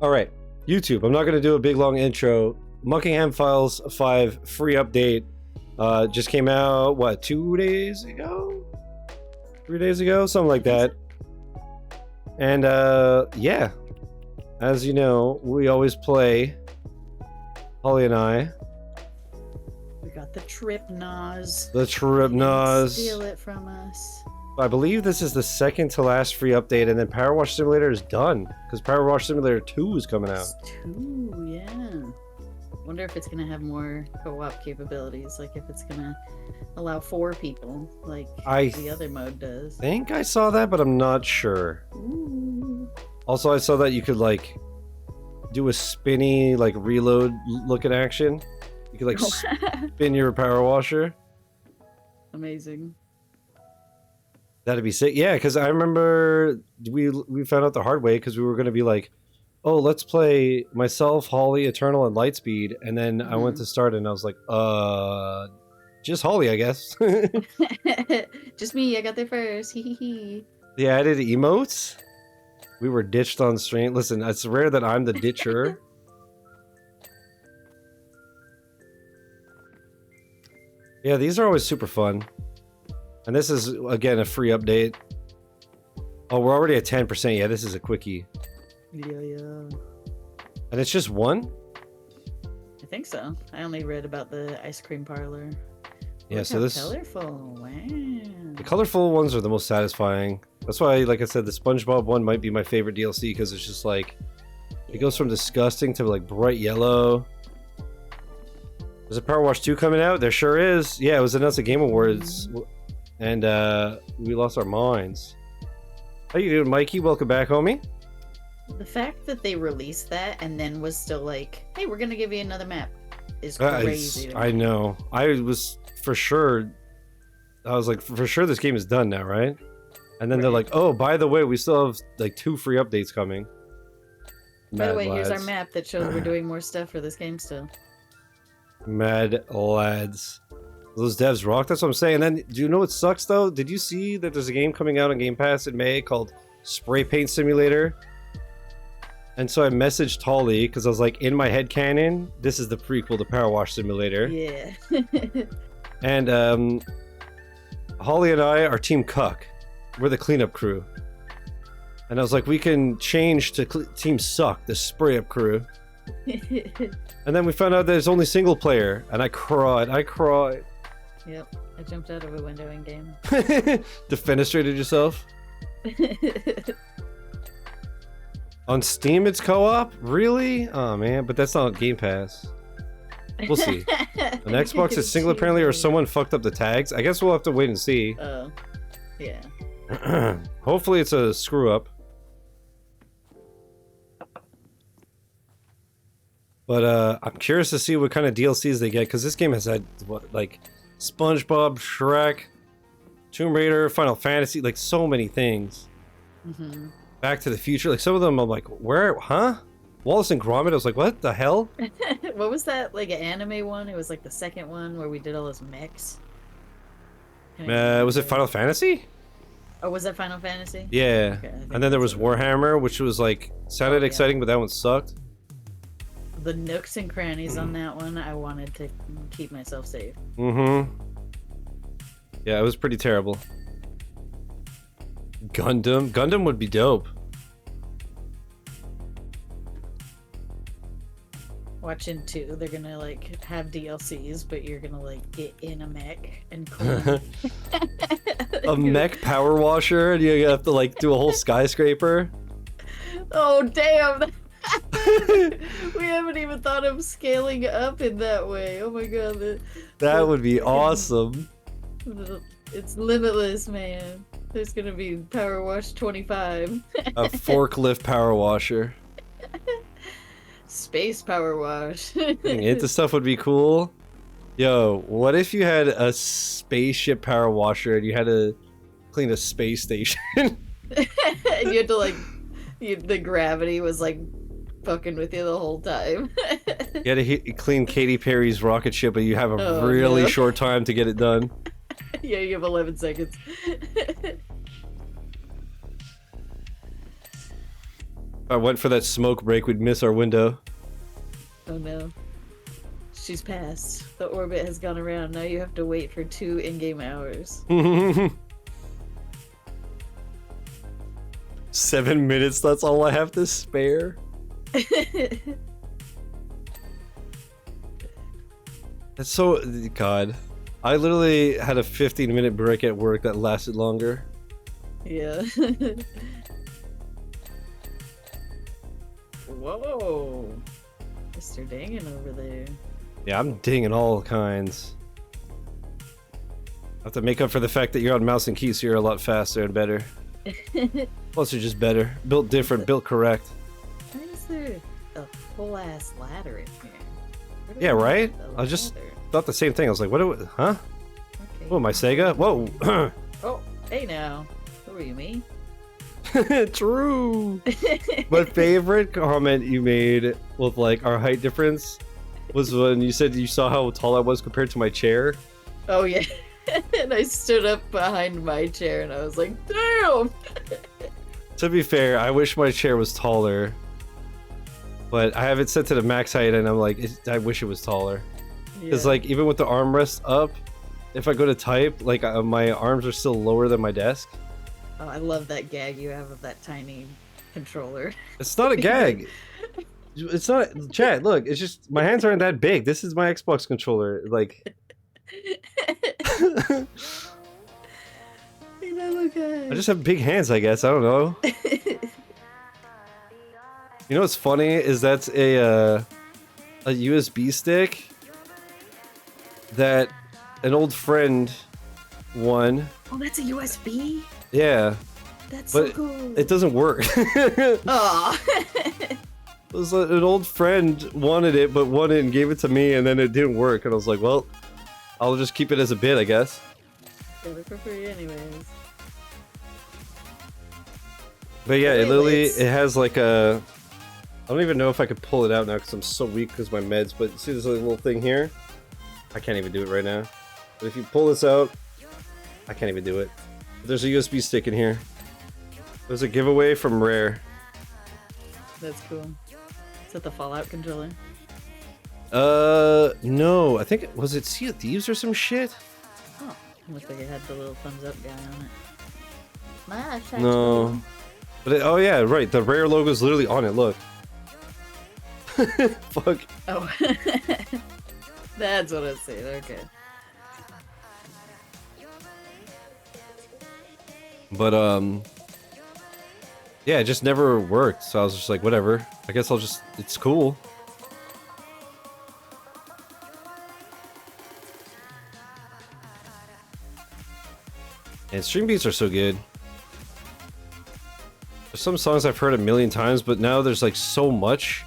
All right, YouTube. I'm not going to do a big long intro. Muckingham Files 5 free update just came out, what, 2 days ago? 3 days ago? Something like that. And yeah, as you know, we always play, Holly and I. We got the Trip Nos. The Trip Nos. Steal it from us. I believe this is the second to last free update, and then PowerWash Simulator is done because PowerWash Simulator 2 is coming out. It's 2, yeah. Wonder if it's gonna have more co-op capabilities, like if it's gonna allow 4 people, like the other mode does. I think I saw that, but I'm not sure. Ooh. Also, I saw that you could like do a spinny like reload looking action. You could like spin your power washer. Amazing. That'd be sick. Yeah, because I remember we found out the hard way because we were gonna be like, oh, let's play myself, Holly, Eternal, and Lightspeed, and then I went to start and I was like, just Holly, I guess. Just me. I got there first. Hee hee hee. They added emotes. We were ditched on stream. Listen, it's rare that I'm the ditcher. Yeah, these are always super fun. And this is, again, a free update. Oh, we're already at 10%. Yeah, this is a quickie. Yeah. And it's just one? I think so. I only read about the ice cream parlor. Yeah, Look so how this... colorful. Wow. The colorful ones are the most satisfying. That's why, like I said, the SpongeBob one might be my favorite DLC because it's just like... It goes from disgusting to like bright yellow. There's a Power Wash 2 coming out? There sure is. Yeah, it was announced at Game Awards. And we lost our minds. How you doing, Mikey? Welcome back, homie. The fact that they released that and then was still like, hey, we're gonna give you another map is crazy. I know. I was for sure this game is done now, right? And then they're like, oh, by the way, we still have like 2 free updates coming. By the way, here's our map that shows we're doing more stuff for this game still. Mad lads. Those devs rock, that's what I'm saying. And then, do you know what sucks though? Did you see that there's a game coming out on Game Pass in May called Spray Paint Simulator? And so I messaged Holly because I was like, in my head canon, this is the prequel to Power Wash Simulator. Yeah. And Holly and I are Team Cuck. We're the cleanup crew. And I was like, we can change to Team Suck, the spray up crew. And then we found out there's only single player, and I cried. Yep, I jumped out of a window in game. Defenestrated yourself? On Steam it's co-op? Really? Oh man, but that's not Game Pass. We'll see. On Xbox it's single apparently, or someone fucked up the tags. I guess we'll have to wait and see. Oh, yeah. Hopefully it's a screw up. But I'm curious to see what kind of DLCs they get, because this game has had, what, like, SpongeBob, Shrek, Tomb Raider, Final Fantasy, like, so many things. Back to the Future, like, some of them I'm like, where, huh? Wallace and Gromit, I was like, what the hell? What was that, like, an anime one? It was, like, the second one where we did all those mechs. Was it Final Fantasy? Oh, was that Final Fantasy? Yeah. Okay, and then there was Warhammer, which was, like, sounded exciting, but that one sucked. The nooks and crannies on that one, I wanted to keep myself safe. Yeah, it was pretty terrible. Gundam would be dope. Watching 2, they're gonna like have DLCs, but you're gonna like get in a mech and clean. A mech power washer, and you have to like do a whole skyscraper. Oh damn! We haven't even thought of scaling up in that way. Oh my god. That would be awesome. It's limitless, man. There's gonna be Power Wash 25. A forklift power washer. Space Power Wash. Into stuff would be cool. Yo, what if you had a spaceship power washer and you had to clean a space station? And you had to like, the gravity was like fucking with you the whole time. You had to clean Katy Perry's rocket ship, but you have a really short time to get it done. Yeah, you have 11 seconds. I went for that smoke break, we'd miss our window. Oh no. She's passed. The orbit has gone around. Now you have to wait for 2 in-game hours. 7 minutes, that's all I have to spare. That's so... God. I literally had a 15-minute break at work that lasted longer. Yeah. Whoa. Mr. Dangin over there. Yeah, I'm dinging all kinds. I have to make up for the fact that you're on mouse and keys, so you're a lot faster and better. Plus, you're just better. Built different, built correct. Why is there a full-ass ladder in here? Yeah, right? I just thought the same thing. I was like, what do we... Huh? Okay. Oh, my Sega? Whoa! Oh, hey now. Who are you, me? True! My favorite comment you made with, like, our height difference was when you said you saw how tall I was compared to my chair. Oh, yeah. And I stood up behind my chair and I was like, damn! To be fair, I wish my chair was taller. But I have it set to the max height and I'm like, I wish it was taller. Because, like, even with the armrest up, if I go to type, like, my arms are still lower than my desk. Oh, I love that gag you have of that tiny controller. It's not a gag. It's not... Chat, look, it's just... My hands aren't that big. This is my Xbox controller. Like... I just have big hands, I guess. I don't know. You know what's funny is that's a USB stick that an old friend won. Oh, that's a USB? Yeah. That's but so cool. It doesn't work. Aw. It was like an old friend wanted it, but won it and gave it to me, and then it didn't work. And I was like, well, I'll just keep it as a bit, I guess. Got it for free anyways. But yeah, it literally, it has like a... I don't even know if I could pull it out now because I'm so weak because of my meds, but see this little thing here? I can't even do it right now. But if you pull this out, I can't even do it. There's a USB stick in here. There's a giveaway from Rare. That's cool. Is that the Fallout controller? No. I think, was it Sea of Thieves or some shit? Oh, it looked like it had the little thumbs up guy on it. No. But it, oh yeah, right. The Rare logo is literally on it. Look. Fuck. Oh. That's what I was saying. Okay. But yeah, it just never worked. So I was just like, whatever. I guess I'll just. It's cool. And stream beats are so good. There's some songs I've heard a million times, but now there's like so much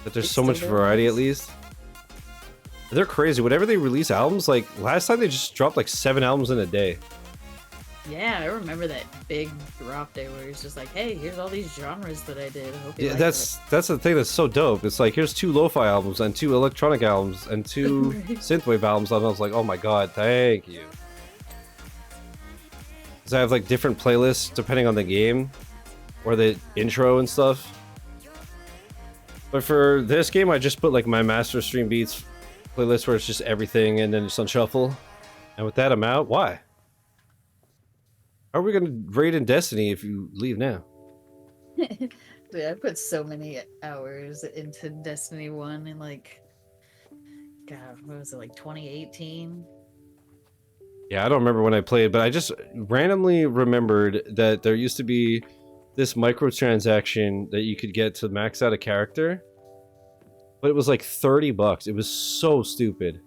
that there's so much variety at least. They're crazy. Whenever they release albums, like last time they just dropped like 7 albums in a day. Yeah, I remember that big drop day where he's just like, hey, here's all these genres that I did. I hope you Yeah, like that's the thing that's so dope. It's like, here's 2 lo-fi albums and 2 electronic albums and 2 synthwave albums. And I was like, oh my god, thank you. Because I have like different playlists depending on the game or the intro and stuff. But for this game, I just put like my master stream beats playlist where it's just everything and then it's on shuffle. And with that, I'm out. Why? How are we going to raid in Destiny if you leave now? Dude, I put so many hours into Destiny 1 in like, God, what was it, like 2018? Yeah, I don't remember when I played, but I just randomly remembered that there used to be this microtransaction that you could get to max out a character. But it was like $30. It was so stupid.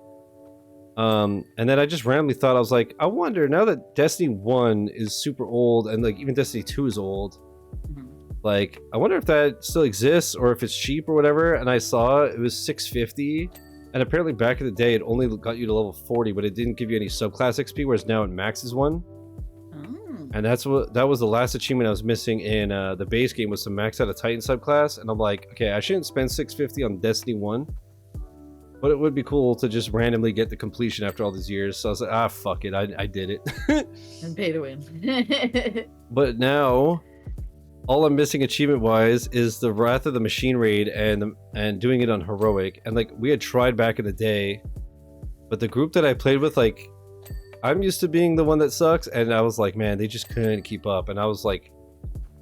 And then I just randomly thought, I was like, I wonder, now that Destiny 1 is super old and like even Destiny 2 is old, like, I wonder if that still exists or if it's cheap or whatever. And I saw it was $6.50. And apparently back in the day, it only got you to level 40, but it didn't give you any subclass XP, whereas now it maxes one. And that was the last achievement I was missing in the base game, was to max out a Titan subclass. And I'm like, okay, I shouldn't spend $6.50 on Destiny 1. But it would be cool to just randomly get the completion after all these years. So I was like, ah, fuck it, I did it. And pay to win. But now, all I'm missing achievement-wise is the Wrath of the Machine raid and doing it on heroic. And like we had tried back in the day, but the group that I played with, like, I'm used to being the one that sucks, and I was like, man, they just couldn't keep up. And I was like,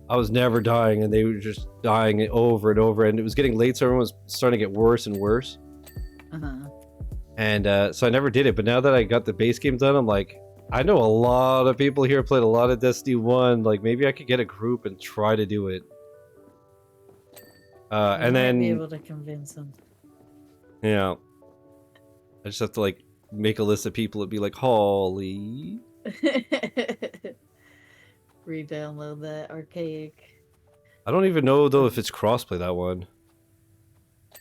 I was never dying, and they were just dying over and over, and it was getting late, so everyone was starting to get worse and worse. And so I never did it. But now that I got the base game done, I'm like, I know a lot of people here played a lot of Destiny 1. Like, maybe I could get a group and try to do it. And then be able to convince them. Yeah. I just have to, like, make a list of people and be like, Holly. Re-download that archaic. I don't even know, though, if it's crossplay, that one.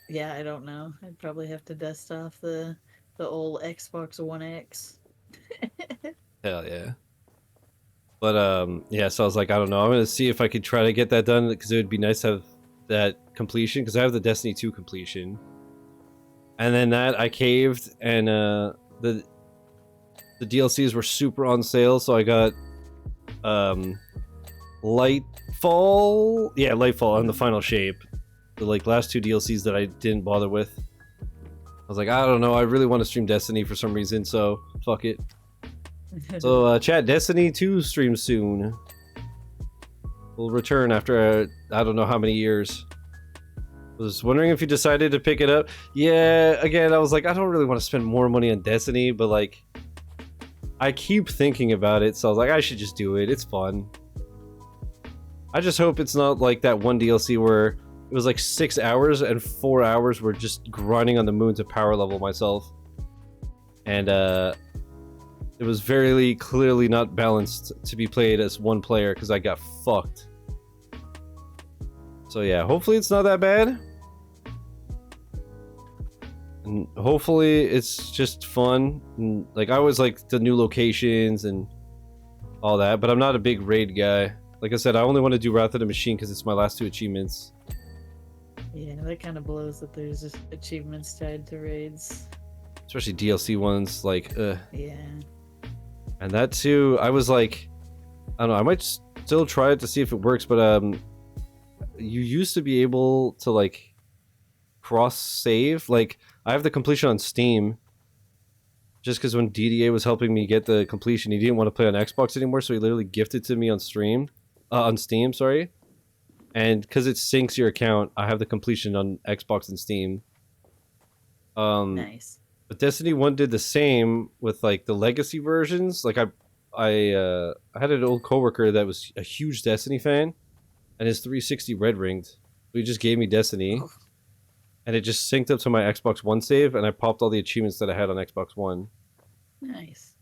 Yeah, I don't know. I'd probably have to dust off the old Xbox One X. Hell yeah. But yeah, so I was like, I don't know, I'm gonna see if I could try to get that done, because it would be nice to have that completion, because I have the Destiny 2 completion. And then that I caved, and the DLCs were super on sale, so I got Lightfall, yeah, Lightfall and the Final Shape, the like last 2 DLCs that I didn't bother with. I was like, I don't know, I really want to stream Destiny for some reason, so fuck it. So chat, Destiny 2 streams soon. We'll return after I don't know how many years. Was wondering if you decided to pick it up. Yeah, again, I was like, I don't really want to spend more money on Destiny, but like, I keep thinking about it, so I was like, I should just do it. It's fun. I just hope it's not like that one DLC where it was like 6 hours and 4 hours were just grinding on the moon to power level myself. And it was very clearly not balanced to be played as one player because I got fucked. So yeah, hopefully it's not that bad. And hopefully it's just fun. And, like, I always like the new locations and all that, but I'm not a big raid guy. Like I said, I only want to do Wrath of the Machine because it's my last 2 achievements. Yeah, that kind of blows that there's just achievements tied to raids. Especially DLC ones, like, Yeah. And that too, I was like, I don't know, I might still try it to see if it works, but you used to be able to like cross save. Like, I have the completion on Steam just because when DDA was helping me get the completion, he didn't want to play on Xbox anymore, so he literally gifted to me on Steam, sorry. And because it syncs your account, I have the completion on Xbox and Steam. Nice. But Destiny 1 did the same with like the legacy versions. Like I had an old coworker that was a huge Destiny fan, and his 360 red ringed. So he just gave me Destiny, and it just synced up to my Xbox One save, and I popped all the achievements that I had on Xbox One. Nice.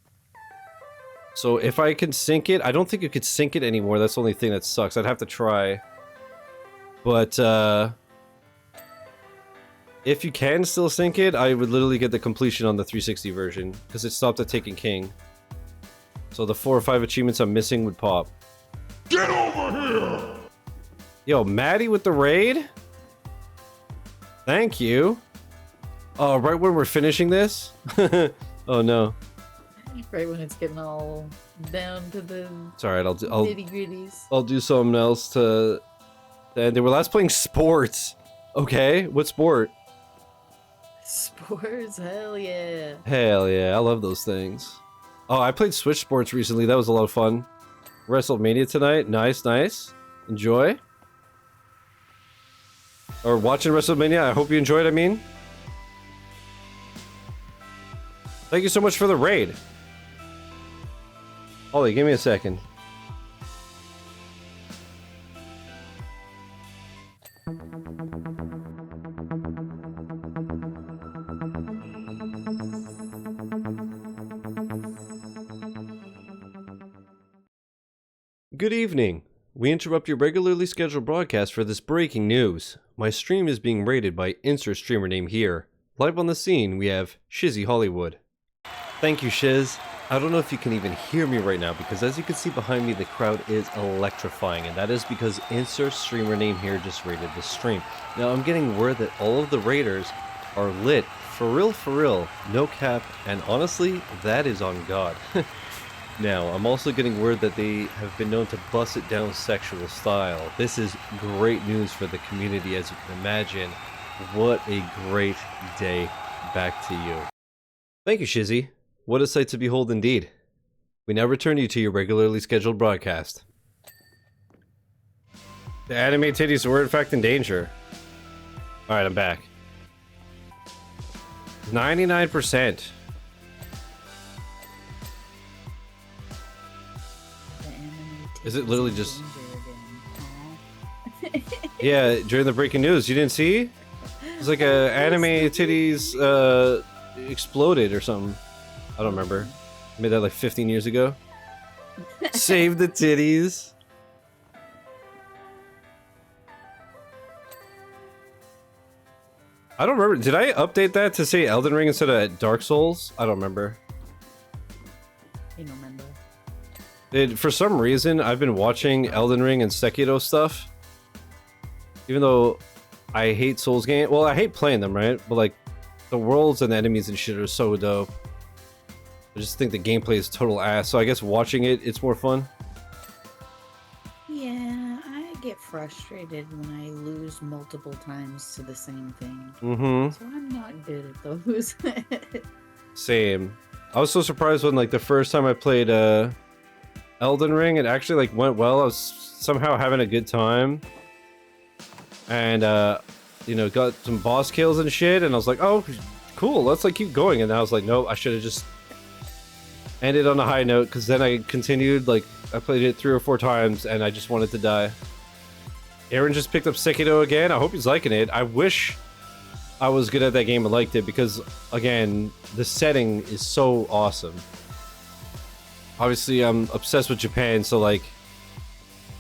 So if I can sync it, I don't think you could sync it anymore. That's the only thing that sucks. I'd have to try. But if you can still sync it, I would literally get the completion on the 360 version, because it stopped at Taken King. So the 4 or 5 achievements I'm missing would pop. Get over here! Yo, Maddie with the raid? Thank you. Oh, right when we're finishing this? Oh no. Right when it's getting all down to the It's alright, I'll nitty-gritties. I'll do something else to end. They were last playing sports. Okay, what sport? Sports, hell yeah. Hell yeah, I love those things. Oh, I played Switch Sports recently. That was a lot of fun. WrestleMania tonight. Nice, nice. Enjoy. Or watching WrestleMania. I hope you enjoyed, I mean. Thank you so much for the raid. Ollie, give me a second. Good evening. We interrupt your regularly scheduled broadcast for this breaking news. My stream is being raided by insert streamer name here. Live on the scene, we have Shizzy Hollywood. Thank you, Shiz. I don't know if you can even hear me right now, because as you can see behind me, the crowd is electrifying, and that is because insert streamer name here just raided the stream. Now, I'm getting word that all of the raiders are lit, for real, no cap, and honestly, that is on God. Now, I'm also getting word that they have been known to bust it down sexual style. This is great news for the community, as you can imagine. What a great day. Back to you. Thank you, Shizzy. What a sight to behold indeed. We now return you to your regularly scheduled broadcast. The anime titties were in fact in danger. Alright, I'm back. 99%. Is it literally just... Yeah, during the breaking news, you didn't see? It's like a anime titties exploded or something. I don't remember. I made that like 15 years ago. Save the titties. I don't remember. Did I update that to say Elden Ring instead of Dark Souls? I don't remember. You don't remember. For some reason, I've been watching Elden Ring and Sekiro stuff. Even though I hate Souls games. Well, I hate playing them, right? But like, the worlds and the enemies and shit are so dope. I just think the gameplay is total ass. So I guess watching it, it's more fun. Yeah, I get frustrated when I lose multiple times to the same thing. Mm-hmm. So I'm not good at those. Same. I was so surprised when like the first time I played Elden Ring, it actually like went well. I was somehow having a good time. And you know, got some boss kills and shit, and I was like, oh, cool, let's like keep going. And I was like, no, I should have just ended on a high note, because then I continued, like, I played it 3 or 4 times, and I just wanted to die. Aaron just picked up Sekiro again. I hope he's liking it. I wish I was good at that game and liked it, because, again, the setting is so awesome. Obviously, I'm obsessed with Japan, so, like,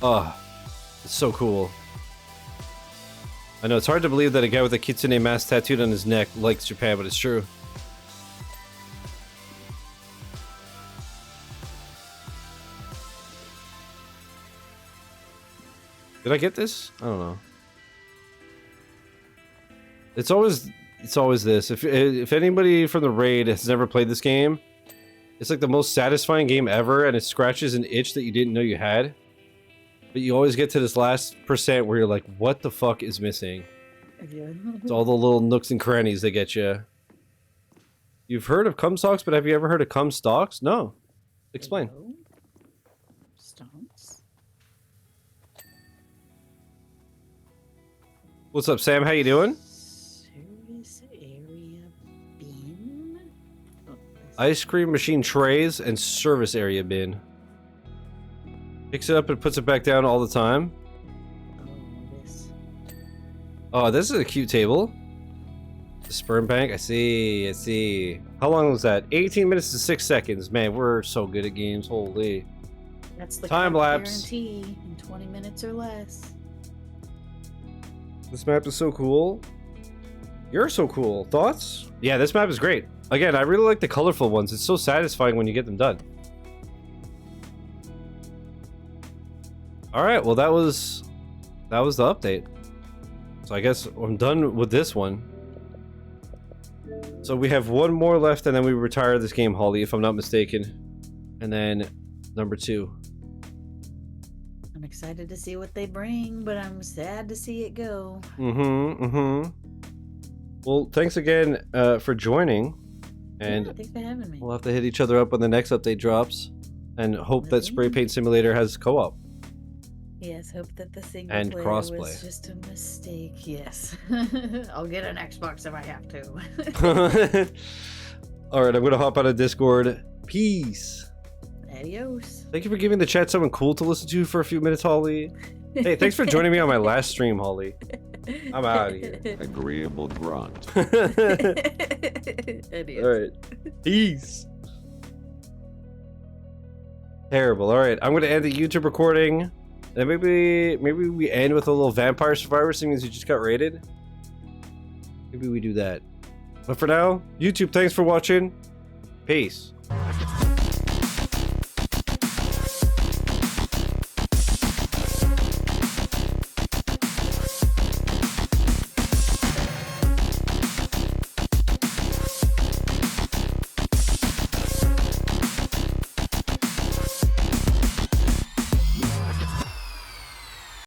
it's so cool. I know, it's hard to believe that a guy with a kitsune mask tattooed on his neck likes Japan, but it's true. Did I get this? I don't know. It's always this. If anybody from the raid has never played this game, it's like the most satisfying game ever, and it scratches an itch that you didn't know you had. But you always get to this last percent where you're like, what the fuck is missing? Yeah. It's all the little nooks and crannies that get you. You've heard of cum socks, but have you ever heard of cum stalks? No. Explain. Hello? Stonks. What's up, Sam? How you doing? Service area bin. Oh, Ice cream machine trays and service area bin. Picks it up and puts it back down all the time. this. Oh, this is a cute table. The sperm bank. I see. How long was that? 18 minutes to 6 seconds. Man, we're so good at games. Holy. That's the Time lapse. guarantee in 20 minutes or less. This map is so cool. You're so cool. Thoughts? Yeah, this map is great. Again, I really like the colorful ones. It's so satisfying when you get them done. Alright, well that was the update. So I guess I'm done with this one. So we have one more left, and then we retire this game, Holly, if I'm not mistaken. And then number 2. I'm excited to see what they bring, but I'm sad to see it go. Well, thanks again for joining. And yeah, thanks for having me. we'll have to hit each other up when the next update drops. And hope that Spray Paint Simulator has co-op. Yes, hope that the single And player crossplay. was just a mistake. Yes. I'll get an Xbox if I have to. Alright, I'm gonna hop out of Discord. Peace. Adios. Thank you for giving the chat someone cool to listen to for a few minutes, Holly. Hey, thanks for joining me on my last stream, Holly. I'm out of here. Agreeable grunt. Adios. Alright. Peace. Terrible. Alright, I'm gonna end the YouTube recording. And maybe we end with a little Vampire Survivor, seeing as you just got raided. Maybe we do that. But for now, YouTube, thanks for watching. Peace.